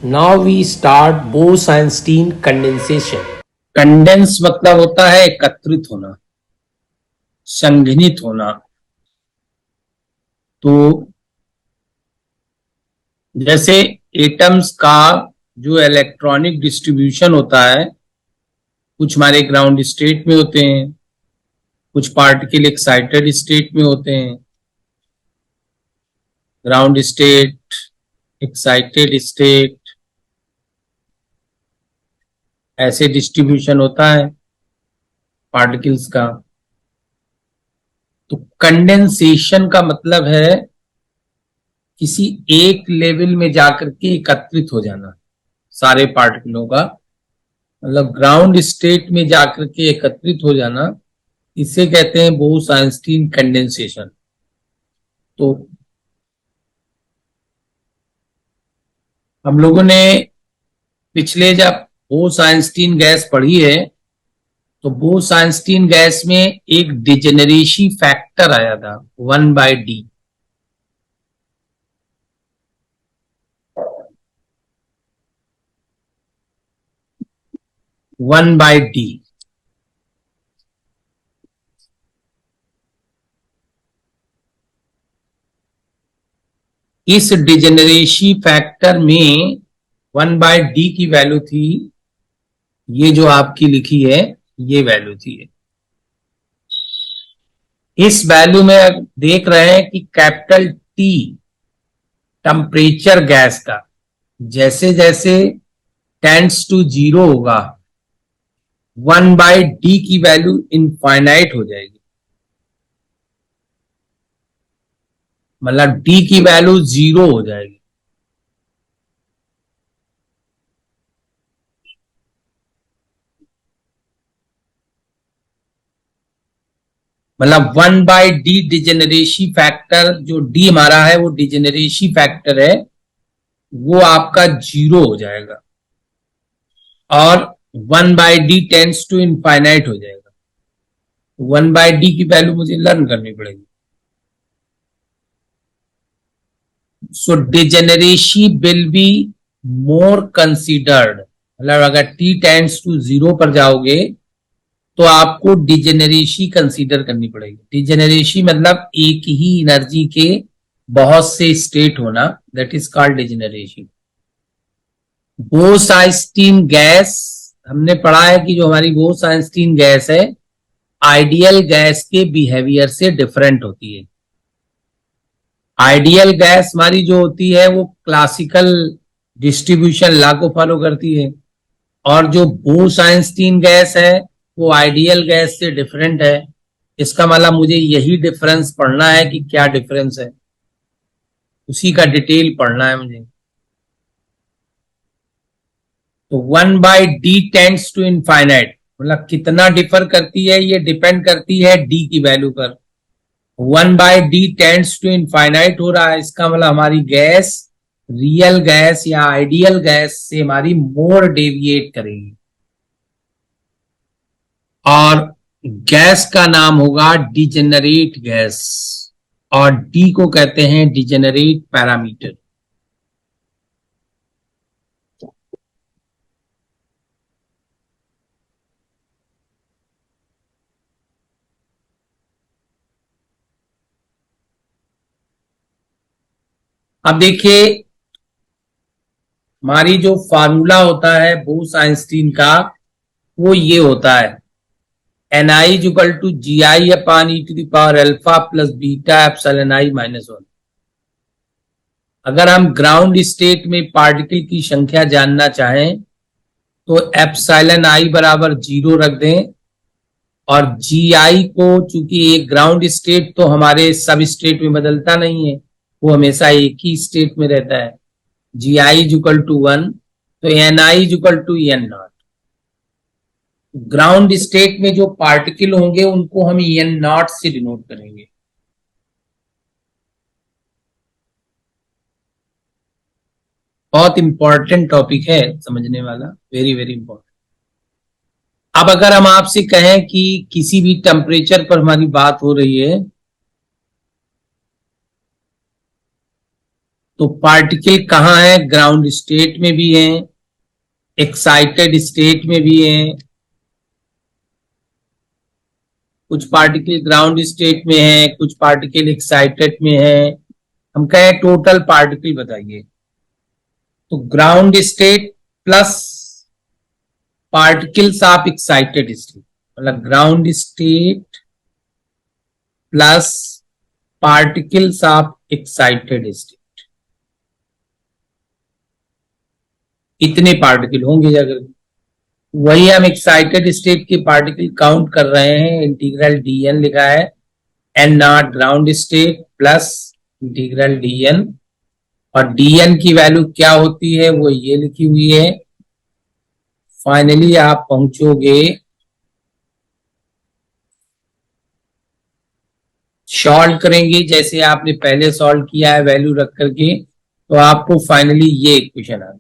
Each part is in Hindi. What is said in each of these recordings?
Now we start Bose-Einstein condensation. Condense मतलब होता है एकत्रित होना, संघनित होना। तो जैसे एटम्स का जो इलेक्ट्रॉनिक डिस्ट्रीब्यूशन होता है, कुछ हमारे ग्राउंड स्टेट में होते हैं, कुछ पार्टिकल एक्साइटेड स्टेट में होते हैं। ग्राउंड स्टेट, एक्साइटेड स्टेट, ऐसे डिस्ट्रीब्यूशन होता है पार्टिकल्स का। तो कंडेंसेशन का मतलब है किसी एक लेवल में जाकर के एकत्रित हो जाना सारे पार्टिकलों का, मतलब ग्राउंड स्टेट में जाकर के एकत्रित हो जाना, इसे कहते हैं बोस-आइंस्टीन कंडेंसेशन। तो हम लोगों ने पिछले जब बोस-आइंस्टीन गैस पढ़ी है, तो बोस-आइंस्टीन गैस में एक डिजेनरेसी फैक्टर आया था 1/d। One by D. इस डिजेनरेसी फैक्टर में 1/d की वैल्यू थी, ये जो आपकी लिखी है ये वैल्यू थी। इस वैल्यू में देख रहे हैं कि कैपिटल टी टेम्परेचर गैस का जैसे जैसे टेंड्स टू 0 होगा, 1/d की वैल्यू इनफाइनाइट हो जाएगी। मतलब d की वैल्यू 0 हो जाएगी। मतलब 1/d डिजेनरेसी फैक्टर, जो d हमारा है वो डिजेनरेसी फैक्टर है, वो आपका 0 हो जाएगा और 1/d टेंड्स टू इनफाइनाइट हो जाएगा। 1/d की वैल्यू मुझे लर्न करनी पड़ेगी। So degeneracy will be more considered, मतलब अगर t टेंड्स टू 0 पर जाओगे तो आपको डिजेनरेसी कंसीडर करनी पड़ेगी। डिजेनरेसी मतलब एक ही एनर्जी के बहुत से स्टेट होना, that is called degeneracy. Bose-Einstein gas हमने पढ़ा है कि जो हमारी बोस-आइंस्टीन गैस है आइडियल गैस के बिहेवियर से डिफरेंट होती है। आइडियल गैस हमारी जो होती है वो क्लासिकल डिस्ट्रीब्यूशन लॉ को फॉलो करती है, और जो बोस-आइंस्टीन गैस है वो आइडियल गैस से डिफरेंट है। इसका मतलब मुझे यही डिफरेंस पढ़ना है कि क्या डिफरेंस है, उसी का डिटेल पढ़ना है मुझे। तो 1/d टेंड्स टू इनफाइनाइट, मतलब कितना डिफर करती है ये डिपेंड करती है d की वैल्यू पर। 1/d टेंड्स टू इनफाइनाइट हो रहा है, इसका मतलब हमारी गैस रियल गैस या आइडियल गैस से हमारी मोर डेविएट करेगी, और गैस का नाम होगा डिजेनरेट गैस, और डी को कहते हैं डिजेनरेट पैरामीटर। अब देखिए हमारी जो फार्मूला होता है बोस-आइंस्टीन का वो ये होता है Ni is equal to GI upon e⁻α plus beta epsilon i minus 1। अगर हम ग्राउंड स्टेट में पार्टिकल की संख्या जानना चाहें तो एप्सिलॉन i बराबर 0 रख दें, और GI को चूंकि एक ग्राउंड स्टेट तो हमारे सब स्टेट में बदलता नहीं है, वो हमेशा एक ही स्टेट में रहता है। GI इज इक्वल टू 1, तो Ni is equal to n0। Ground state में जो पार्टिकल होंगे उनको हम n0 से डिनोट करेंगे। बहुत इंपॉर्टेंट टॉपिक है समझने वाला, वेरी वेरी इंपॉर्टेंट। अब अगर हम आपसे कहें कि किसी भी टेम्परेचर पर हमारी बात हो रही है तो पार्टिकल कहाँ है? ग्राउंड स्टेट में भी है, एक्साइटेड स्टेट में भी है। कुछ पार्टिकल ग्राउंड स्टेट में है, कुछ पार्टिकल एक्साइटेड में है। हम कहें टोटल पार्टिकल बताइए, तो ground state plus particles of excited state, मतलब ground state plus particles of excited state, इतने पार्टिकल होंगे। अगर वही हम एक्साइटेड स्टेट के पार्टिकल काउंट कर रहे हैं, इंटीग्रल dn लिखा है, n not ground state plus integral dn, और dn की वैल्यू क्या होती है वो ये लिखी हुई है। फाइनली आप पहुंचोगे, सॉल्व करेंगे जैसे आपने पहले सॉल्व किया है वैल्यू रख करके, तो आपको फाइनली ये इक्वेशन आ गई।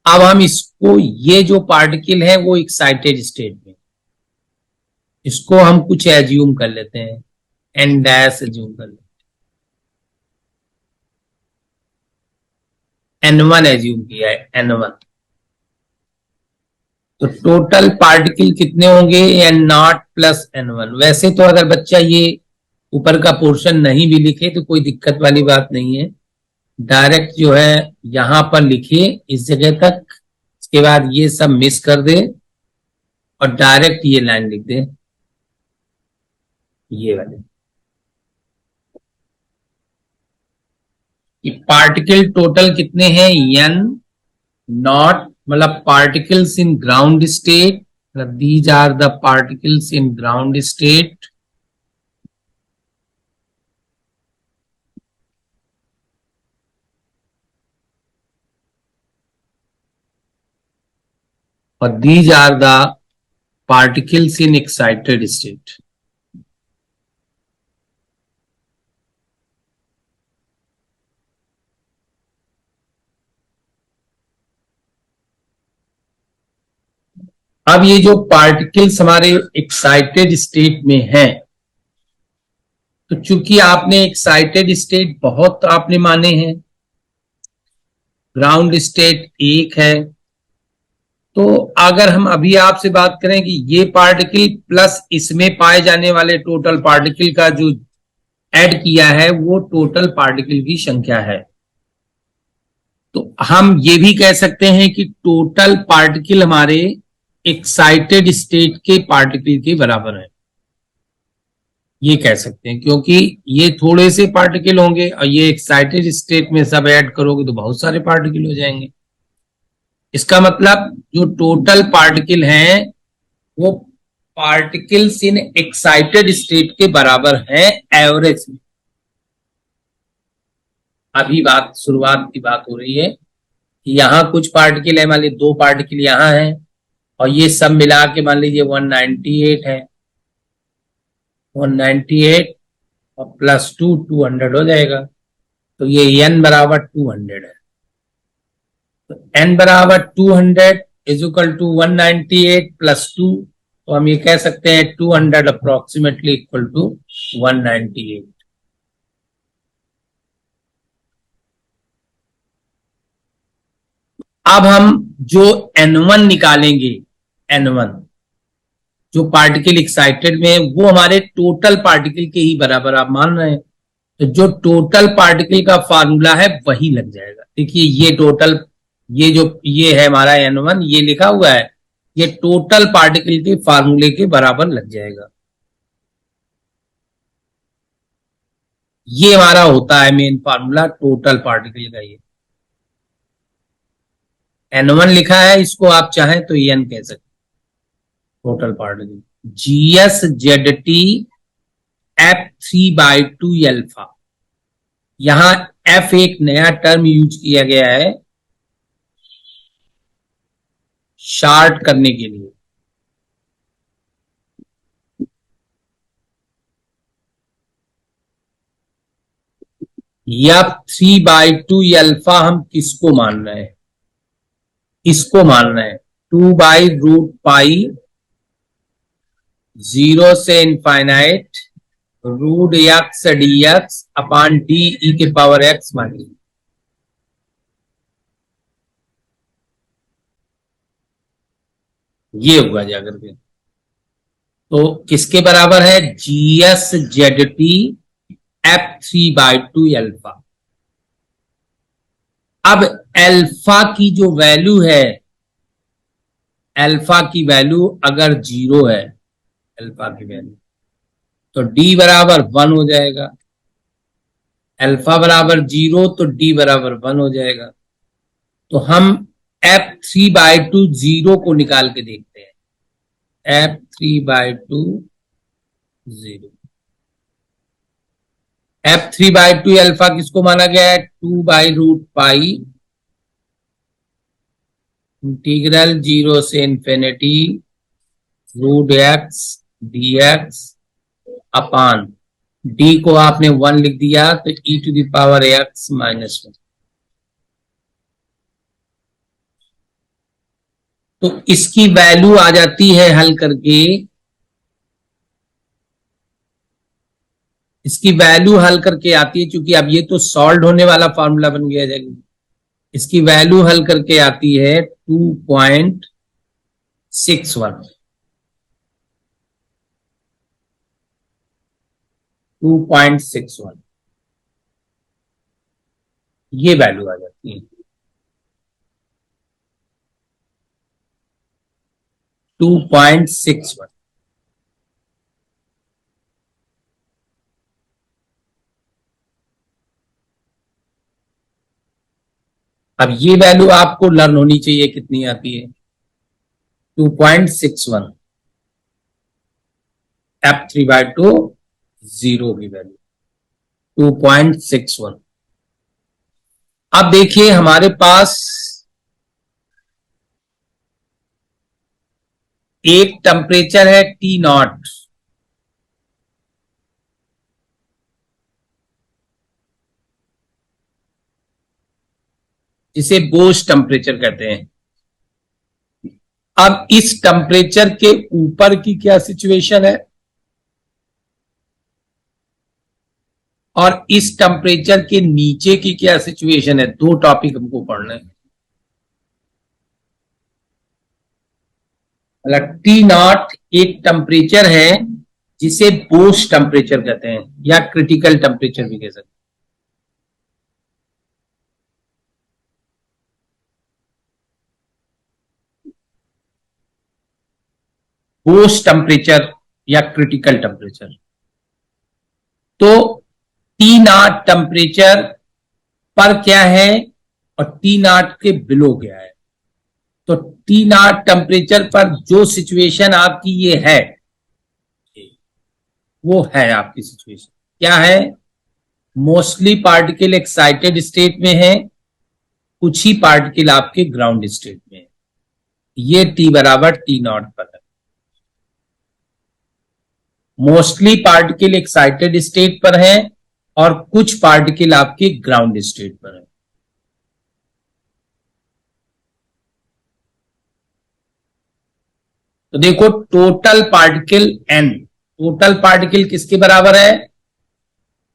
अब हम इसको, ये जो पार्टिकल है वो एक्साइटेड स्टेट में, इसको हम कुछ एज्यूम कर लेते हैं, n डैश एज्यूम कर लेते हैं, n1 एज्यूम किया है, n1। तो टोटल पार्टिकल कितने होंगे? n not plus n1। वैसे तो अगर बच्चा ये ऊपर का पोर्शन नहीं भी लिखे तो कोई दिक्कत वाली बात नहीं है, डायरेक्ट जो है यहां पर लिखे इस जगह तक, इसके बाद ये सब मिस कर दे और डायरेक्ट ये लाइन लिख दे, ये वाले कि पार्टिकल टोटल कितने हैं? n नॉट, मतलब particles in ground state, these are the particles in ground state, और these are the particles in excited state। अब ये जो पार्टिकल्स हमारे एक्साइटेड स्टेट में हैं, तो चूंकि आपने एक्साइटेड स्टेट बहुत आपने माने हैं, ग्राउंड स्टेट एक है, तो अगर हम अभी आपसे बात करें कि ये पार्टिकल प्लस इसमें पाए जाने वाले टोटल पार्टिकल का जो ऐड किया है वो टोटल पार्टिकल की संख्या है, तो हम ये भी कह सकते हैं कि टोटल पार्टिकल हमारे एक्साइटेड स्टेट के पार्टिकल के बराबर है, ये कह सकते हैं, क्योंकि ये थोड़े से पार्टिकल होंगे और ये एक्साइटेड स्टेट में सब ऐड करोगे तो बहुत सारे पार्टिकल हो जाएंगे। इसका मतलब जो टोटल पार्टिकल हैं वो पार्टिकल्स इन एक्साइटेड स्टेट के बराबर है एवरेज में। अभी बात शुरुआत की बात हो रही है कि यहां कुछ पार्टिकल है, मान लीजिए 2 पार्टिकल यहां है और ये सब मिला के मान लीजिए 198 है, 198 और प्लस 2 200 हो जाएगा, तो ये n बराबर 200 है। तो n बराबर 200 इज इक्वल टू 198 प्लस 2, तो हम ये कह सकते हैं 200 अप्रोक्सीमेटली इक्वल टू 198। अब हम जो n1 निकालेंगे, n1 जो पार्टिकल एक्साइटेड में है वो हमारे टोटल पार्टिकल के ही बराबर आप मान रहे हैं, तो जो टोटल पार्टिकल का फार्मूला है वही लग जाएगा। देखिए ये टोटल, ये जो ये है हमारा n1, ये लिखा हुआ है, ये टोटल पार्टिकल के फार्मूले के बराबर लग जाएगा। ये हमारा होता है मेन फार्मूला टोटल पार्टिकल का। ये n1 लिखा है, इसको आप चाहें तो n कह सकते, total particle GSZT F3/2 alpha. यहां F एक नया टर्म यूज किया गया है शार्ट करने के लिए। F3/2 अल्फा हम किसको मान रहे हैं? इसको मान रहे हैं 2/√पाई 0 से infinite √x dx upon D E के पावर x मानिए। ये होगा जाकर के। तो किसके बराबर है? GS ZT F3/2 alpha. अब अल्फा की जो वैल्यू है, अल्फा की वैल्यू अगर 0 है, अल्फा की वैल्यू, तो D बराबर 1 हो जाएगा। अल्फा बराबर 0 तो D बराबर 1 हो जाएगा। तो हम F3/2 0 को निकाल के देखते हैं। F3/2 0, F3/2 अल्फा किसको माना गया है? 2/√पाई इंटीग्रल 0 से इंफिनिटी √x dx अपान d को आपने 1 लिख दिया तो e⁻x -1। तो इसकी वैल्यू आ जाती है हल करके, इसकी वैल्यू हल करके आती है, क्योंकि अब ये तो सॉल्व होने वाला फॉर्मूला बन गया जाएगा। इसकी वैल्यू हल करके आती है 2.61, 2.61 ये वैल्यू आ जाती है, 2.61। अब ये वैल्यू आपको लर्न होनी चाहिए, कितनी आती है? 2.61 F3/2 0 की वैल्यू 2.61। अब देखिए हमारे पास एक टेम्परेचर है T0, जिसे बोस टेम्परेचर कहते हैं। अब इस टेम्परेचर के ऊपर की क्या सिचुएशन है और इस टेम्परेचर के नीचे की क्या सिचुएशन है, दो टॉपिक हमको पढ़ना है। मतलब T0 एक टेम्परेचर है जिसे बोस टेम्परेचर कहते हैं या क्रिटिकल टेम्परेचर भी कह सकते हैं। बोस टेम्परेचर या क्रिटिकल टेम्परेचर। तो T0 टेम्परेचर पर क्या है और T0 के बिलो क्या है? तो T0 टेम्परेचर पर जो सिचुएशन आपकी ये है, वो है आपकी सिचुएशन क्या है? मोस्टली पार्टिकल एक्साइटेड स्टेट में है, कुछ ही पार्टिकल आपके ग्राउंड स्टेट में है। ये T बराबर T0 पर है। मोस्टली पार्टिकल एक्साइटेड स्टेट पर है और कुछ पार्टिकल आपके ग्राउंड स्टेट पर है। तो देखो total particle N, total particle किसके बराबर है?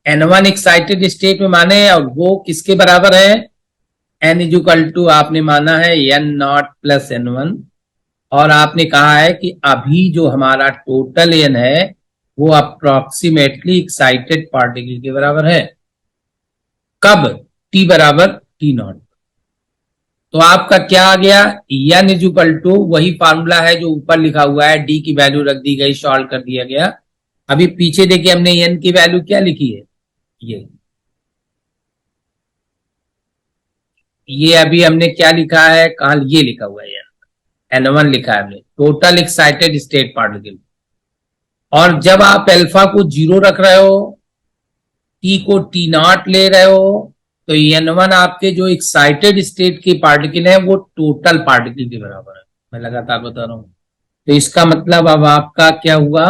N1 एक्साइटेड स्टेट में माने, और वो किसके बराबर है? N इक्वल टू आपने माना है N0 प्लस N1, और आपने कहा है कि अभी जो हमारा टोटल N है वो अप्रोक्सीमेटली एक्साइटेड पार्टिकल के बराबर है। कब? T बराबर T0। तो आपका क्या आ गया? N इक्वल टू वही फार्मूला है जो ऊपर लिखा हुआ है, D की वैल्यू रख दी गई, सॉल्व कर दिया गया। अभी पीछे देखिए हमने N की वैल्यू क्या लिखी है, ये अभी हमने क्या लिखा है, कहा ये लिखा हुआ है N1 लिखा है हमने, टोटल एक्साइटेड स्टेट पार्टिकल। और जब आप अल्फा को 0 रख रहे हो, T को T0 ले रहे हो, तो N1 आपके जो एक्साइटेड स्टेट के पार्टिकल है वो टोटल पार्टिकल के बराबर है। मैं लगातार बता रहा हूं। तो इसका मतलब अब आपका क्या हुआ,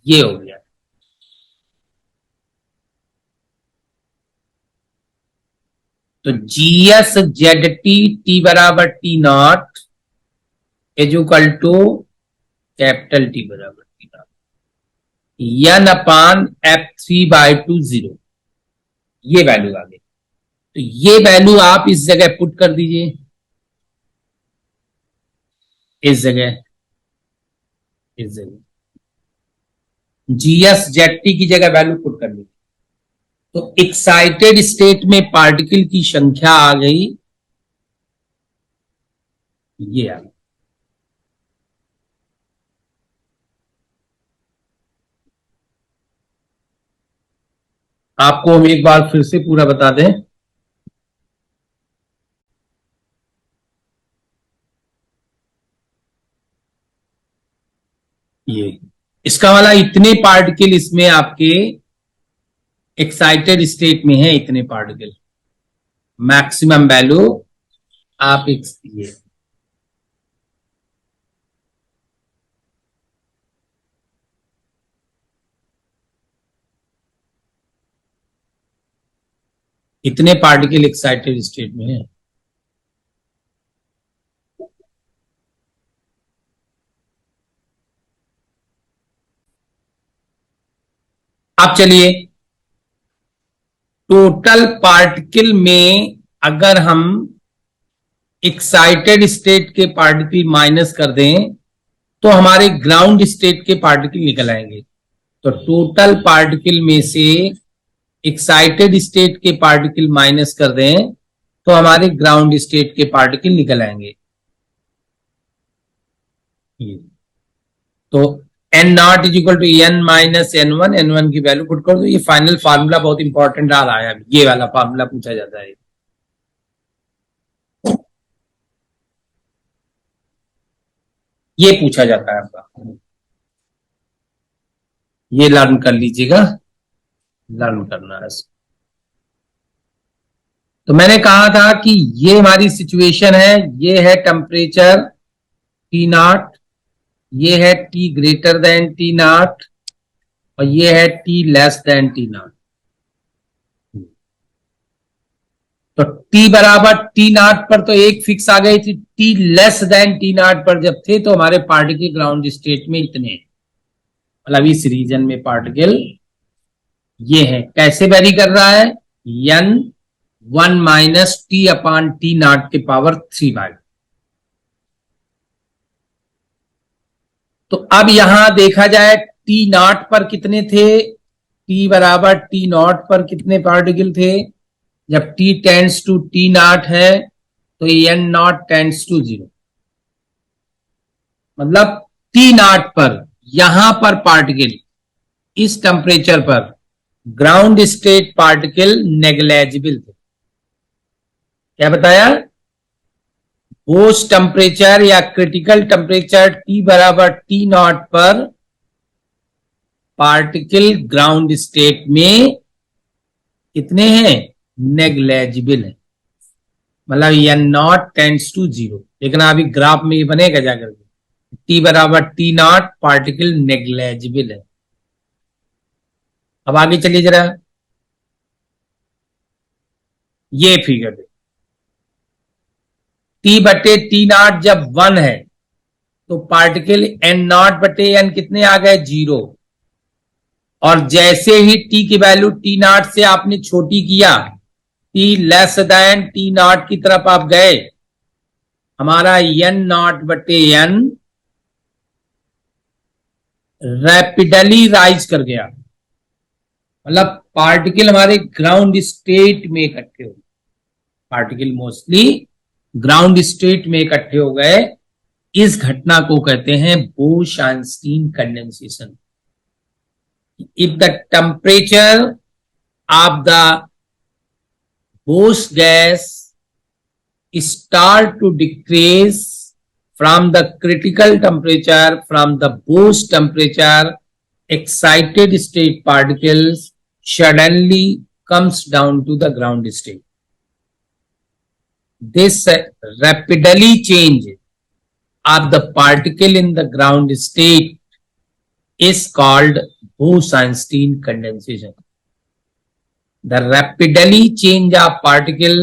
ये हो गया। तो GS ZT T बराबर T0 equal to capital T बराबर N अपान F3/2 0, ये वैल्यू आ गई। तो ये वैल्यू आप इस जगह पुट कर दीजिए। इस जगह जीएस जेड की जगह वैल्यू पुट कर ली। तो एक्साइटेड स्टेट में पार्टिकल की संख्या आ गई, ये आ गई। आपको हम एक बार फिर से पूरा बता दें। ये इसका वाला इतने पार्टिकल इसमें आपके एक्साइटेड स्टेट में है, इतने पार्टिकल मैक्सिमम वैल्यू आप ये इतने पार्टिकल एक्साइटेड स्टेट में है। अब चलिए टोटल पार्टिकल में अगर हम एक्साइटेड स्टेट के पार्टिकल माइनस कर दें तो हमारे ग्राउंड स्टेट के पार्टिकल निकल आएंगे। तो टोटल पार्टिकल में से एक्साइटेड स्टेट के पार्टिकल माइनस कर दें तो हमारे ग्राउंड स्टेट के पार्टिकल निकल आएंगे। तो N naught is equal to N minus N1, N1 की वैल्यू पुट कर दो। ये फाइनल फार्मूला बहुत इंपॉर्टेंट आ रहा है, ये वाला फार्मूला पूछा जाता है। ये पूछा जाता है आपका, ये लर्न कर लीजिएगा, लर्न करना है। तो मैंने कहा था कि ये हमारी सिचुएशन है, ये है टेम्परेचर T0, ये है T ग्रेटर देन T0 और ये है T लेस देन T0। तो T बराबर T0 पर तो एक फिक्स आ गई थी, T लेस देन T0 पर जब थे तो हमारे पार्टिकल ग्राउंड स्टेट में इतने, मतलब इस रीजन में पार्टिकल ये है। कैसे वेरी कर रहा है? N1 माइनस T अपान T0 के पावर 3/। तो अब यहां देखा जाए T0 पर कितने थे, T बराबर T0 पर कितने पार्टिकल थे। जब T टेंड्स टू T0 है तो N0 टेंड्स टू 0, मतलब T0 पर यहां पर पार्टिकल इस टेम्परेचर पर ग्राउंड स्टेट पार्टिकल नेग्लेजिबल थे। क्या बताया? बोस टेम्परेचर या क्रिटिकल टेम्परेचर T बराबर T0 पर पार्टिकल ग्राउंड स्टेट में कितने हैं? नेग्लेजिबल है, मतलब N0 टेंड्स टू 0। लेकिन अभी ग्राफ में ये बनेगा जाकर के T बराबर T0 पार्टिकल नेग्लेजिबल है। अब आगे चलिए जरा, ये फिगर दे T बटे T0 जब 1 है तो पार्टिकल N0 बटे N कितने आ गए? 0। और जैसे ही T की वैल्यू T0 से आपने छोटी किया, T लेस देन T0 की तरफ आप गए, हमारा N0 बटे N रैपिडली राइज कर गया, मतलब पार्टिकल हमारे ग्राउंड स्टेट में इकट्ठे हो गए, पार्टिकल मोस्टली ग्राउंड स्टेट में इकट्ठे हो गए। इस घटना को कहते हैं Bose Einstein condensation. If the temperature of the Bose gas start to decrease from the critical temperature, from the Bose temperature, excited state particles suddenly comes down to the ground state. This rapidly change of the particle in the ground state is called Bose-Einstein condensation. The rapidly change of particle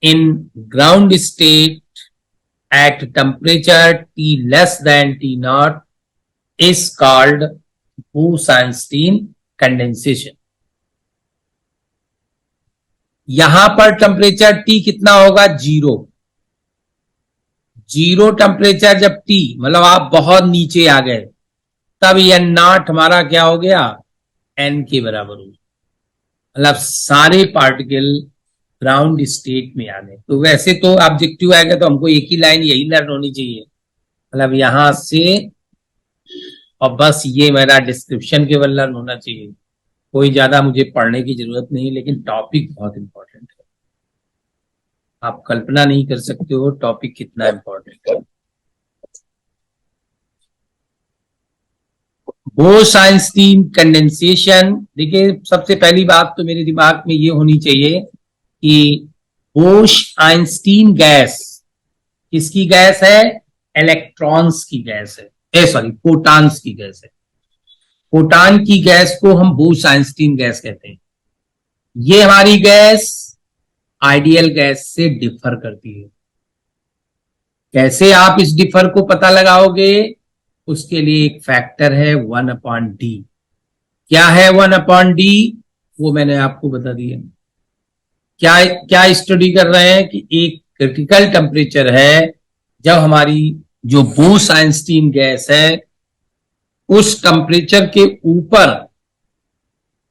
in ground state at temperature T less than T0 is called Bose-Einstein condensation. यहां पर टेम्परेचर T कितना होगा? 0। जीरो टेम्परेचर जब T मतलब आप बहुत नीचे आ गए, तब n नॉट हमारा क्या हो गया, n के बराबर हो गया। मतलब सारे पार्टिकल ग्राउंड स्टेट में आ गए। तो वैसे तो ऑब्जेक्टिव आएगा तो हमको एक ही लाइन यही लर्न होनी चाहिए, मतलब यहां से और बस ये मेरा डिस्क्रिप्शन केवल लर्न होना चाहिए, कोई ज्यादा मुझे पढ़ने की जरूरत नहीं, लेकिन टॉपिक बहुत इंपॉर्टेंट है। आप कल्पना नहीं कर सकते हो टॉपिक कितना इंपॉर्टेंट है। बोस-आइंस्टीन कंडेंसेशन, देखिए सबसे पहली बात तो मेरे दिमाग में ये होनी चाहिए कि बोस-आइंस्टीन गैस किसकी गैस है, इलेक्ट्रॉन्स की गैस है, सॉरी फोटॉन्स की गैस है। फोटॉन की गैस को हम बोस-आइंस्टीन गैस कहते हैं। ये हमारी गैस आइडियल गैस से डिफर करती है। कैसे आप इस डिफर को पता लगाओगे, उसके लिए एक फैक्टर है 1/d। क्या है 1/d, वो मैंने आपको बता दिया। क्या क्या स्टडी कर रहे हैं कि एक क्रिटिकल टेम्परेचर है जब हमारी जो बोस-आइंस्टीन गैस है उस टेम्परेचर के ऊपर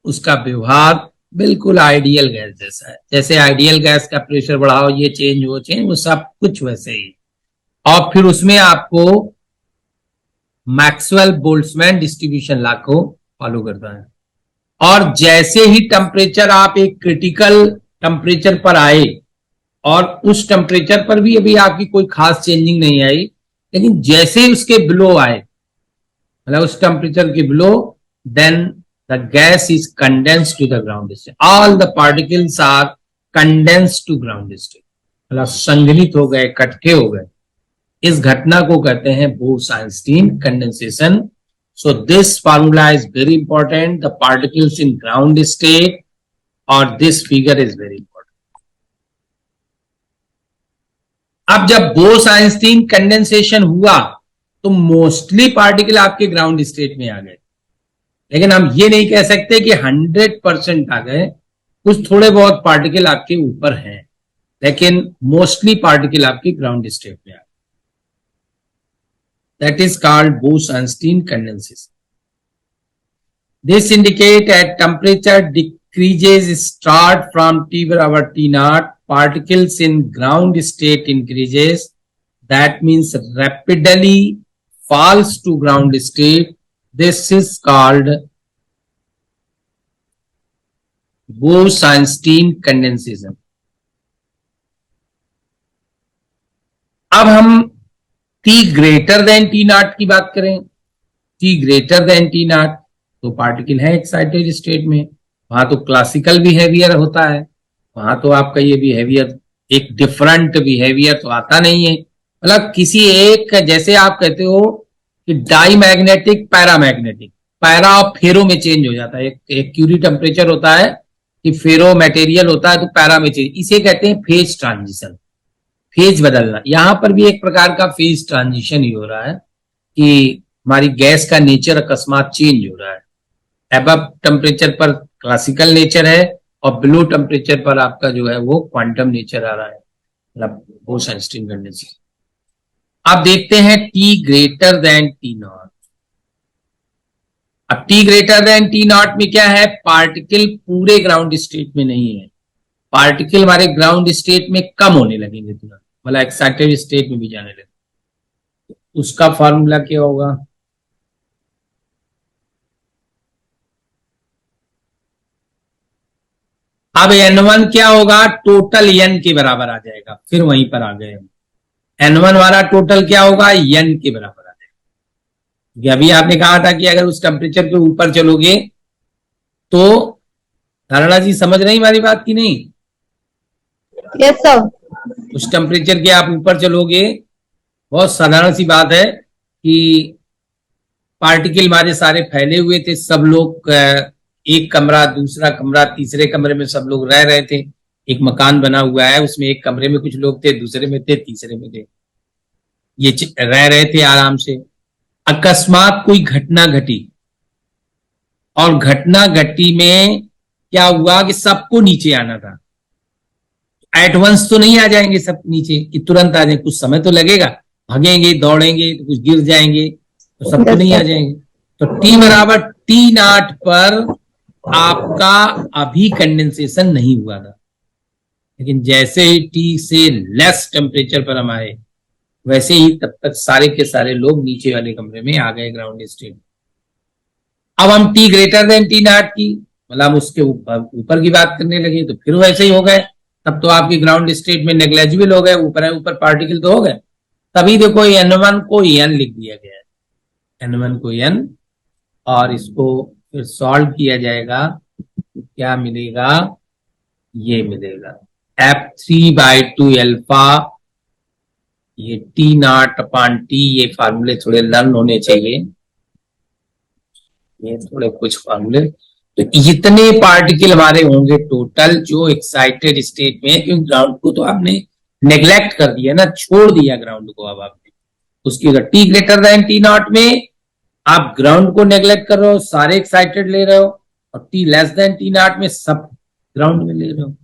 उसका व्यवहार बिल्कुल आइडियल गैस जैसा है। जैसे आइडियल गैस का प्रेशर बढ़ाओ, ये चेंज वो चेंज, वो सब कुछ वैसे ही। और फिर उसमें आपको मैक्सवेल बोल्ट्जमैन डिस्ट्रीब्यूशन लॉ को फॉलो करता है। और जैसे ही टेम्परेचर आप एक क्रिटिकल टेम्परेचर पर आए, और उस टेम्परेचर पर भी अभी आपकी कोई खास चेंजिंग नहीं आई, लेकिन जैसे ही उसके बिलो आए, मतलब उस टेम्परेचर के below, then the gas is condensed to the ground state, all the particles are condensed to ground state, मतलब संघनित हो गए, इकट्ठे हो गए। इस घटना को कहते हैं Bose Einstein condensation. So this formula is very important, the particles in ground state, और this figure is very important. अब जब बोस-आइंस्टीन कंडेंसेशन हुआ तो मोस्टली पार्टिकल आपके ग्राउंड स्टेट में आ गए, लेकिन हम ये नहीं कह सकते कि 100% आ गए। कुछ थोड़े बहुत पार्टिकल आपके ऊपर हैं, लेकिन मोस्टली पार्टिकल आपके ग्राउंड स्टेट में आ गए। That is called Bose-Einstein condensation. This indicate at temperature decreases start from T barabar T naught, particles in ground state increases, that means rapidly falls to ground state. This is called Bose-Einstein condensation. अब हम T greater than T not की बात करें, T greater than T not, तो पार्टिकल है एक्साइटेड स्टेट में, वहां तो क्लासिकल बिहेवियर होता है, वहां तो आपका ये बिहेवियर एक डिफरेंट बिहेवियर तो आता नहीं है। मतलब किसी एक, जैसे आप कहते हो कि डाईमैग्नेटिक पैरामैग्नेटिक, पैरा और फेरो में चेंज हो जाता है। एक क्यूरी टेम्परेचर होता है कि फेरो मटेरियल होता है तो पैरा में चेंज, इसे कहते हैं फेज ट्रांजिशन, फेज बदलना। यहां पर भी एक प्रकार का फेज ट्रांजिशन ही हो रहा है कि हमारी गैस का नेचर अकस्मात चेंज हो रहा है। अबव टेम्परेचर पर क्लासिकल नेचर है और बिलो टेम्परेचर पर आपका जो है वो क्वांटम नेचर आ रहा है, मतलब बोस-आइंस्टीन कंडेंसेशन। अब देखते हैं T greater than T not. अब T greater than T not में क्या है, पार्टिकल पूरे ग्राउंड स्टेट में नहीं है, पार्टिकल हमारे ग्राउंड स्टेट में कम होने लगेंगे तुरंत, मतलब एक्साइटेड स्टेट में भी जाने लगे। उसका फॉर्मूला क्या होगा, अब N1 क्या होगा, टोटल N के बराबर आ जाएगा। फिर वहीं पर आ गए, N1 वाला टोटल क्या होगा, N के बराबर आ जाएगा। अभी आपने कहा था कि अगर उस टेम्परेचर के ऊपर चलोगे तो, धारणा जी समझ रही हमारी बात की नहीं? Yes sir. उस टेम्परेचर के आप ऊपर चलोगे, बहुत साधारण सी बात है कि पार्टिकल हमारे सारे फैले हुए थे, सब लोग एक कमरा, दूसरा कमरा, तीसरे कमरे में सब लोग रह रहे थे। एक मकान बना हुआ है, उसमें एक कमरे में कुछ लोग थे, दूसरे में थे, तीसरे में थे, ये रह रहे थे आराम से। अकस्मात कोई घटना घटी, और घटना घटी में क्या हुआ कि सबको नीचे आना था। एट वंस तो नहीं आ जाएंगे सब नीचे कि तुरंत आ जाएंगे, कुछ समय तो लगेगा, भागेंगे दौड़ेंगे तो कुछ गिर जाएंगे, तो सब तो नहीं आ जाएंगे। तो टी बराबर टी नॉट पर आपका अभी कंडेंसेशन नहीं हुआ था, लेकिन जैसे ही टी से लेस टेम्परेचर पर हम आए वैसे ही तब तक सारे के सारे लोग नीचे वाले कमरे में आ गए ग्राउंड स्टेट। अब हम T greater than T not की मतलब हम उसके ऊपर की बात करने लगे तो फिर वैसे ही हो गए। तब तो आपके ग्राउंड स्टेट में नेग्लेजिबल हो गए, ऊपर पार्टिकल तो हो गए। तभी देखो n1 को n लिख दिया गया है, n1 को n, और इसको फिर सॉल्व किया जाएगा तो क्या मिलेगा, ये मिलेगा f3/2 अल्फा, ये टी नॉट अपॉन टी, ये फार्मूले थोड़े लर्न होने चाहिए, ये थोड़े कुछ फार्मूले। तो इतने पार्टिकल हमारे होंगे टोटल जो एक्साइटेड स्टेट में है, क्योंकि ग्राउंड को तो आपने नेग्लेक्ट कर दिया ना, छोड़ दिया ग्राउंड को। अब आपने उसकी अगर T greater than T not में आप ग्राउंड को नेग्लेक्ट कर रहे हो, सारे एक्साइटेड ले रहे हो, और T less than T not में सब ग्राउंड में ले रहे हो।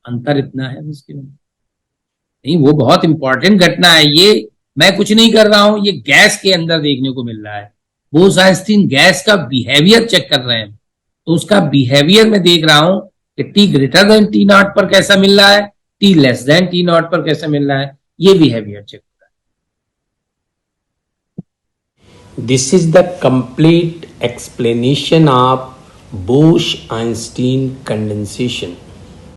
अंतर इतना है उसके में नहीं, वो बहुत इंपॉर्टेंट घटना है। ये मैं कुछ नहीं कर रहा हूं, ये गैस के अंदर देखने को मिल रहा है। बोस-आइंस्टीन गैस का बिहेवियर चेक कर रहे हैं, तो उसका बिहेवियर में देख रहा हूं कि T greater than T not पर कैसा मिल रहा है, T less than T not पर कैसा मिल रहा है, ये बिहेवियर चेक कर रहा है। This is the complete explanation of Bose-Einstein condensation.